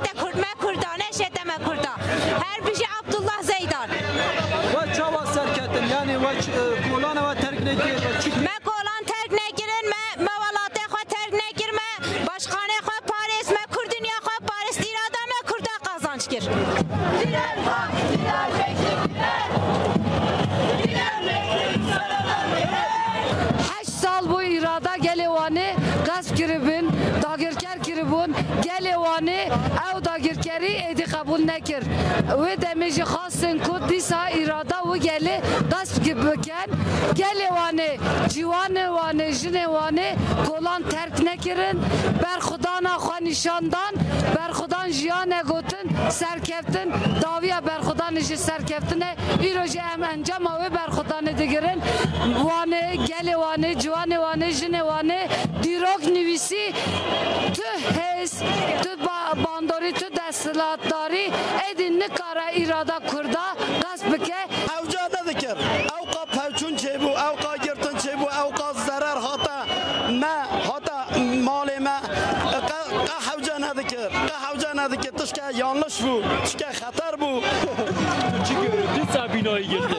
şete kurtma kurdane şete me kurda. Her bir şey Abdullah Zeydan. Ve çava serketin yani ve kolana ve terk ne girer? Me kolan terk ne girin me mevalate xo terk ne girme. Başkane xo Paris me kurdünya xo Paris irada me kurda kazanç gir. Sal bu irada gelevani gasp kiribin, dagirker kiribun gelevani ev dagirkeri edi kabul nekir. Ve demeji khasın kod disa irada ve geli gasp gibiken gelevani civanı vani jinevani kolan terk nekirin berkhudana xo nişandan berkhudan jiyane gotin serkeftin daviya berkhudan işi serkeftine iroji em encama ve berkhudanı digirin vani gelevani civanı vani jinevani dirok nivisi tü hez tü bandori tü destilatdari edin nikara irada kurda gasbike Evca ne dikir? Evka pevçun çebu, evka girtin çebu, evka zarar hata me hata mali me evca ne dikir? Evca ne dikir? Tışka yanlış bu, tışka hatar bu. Çünkü dün binayı girdi.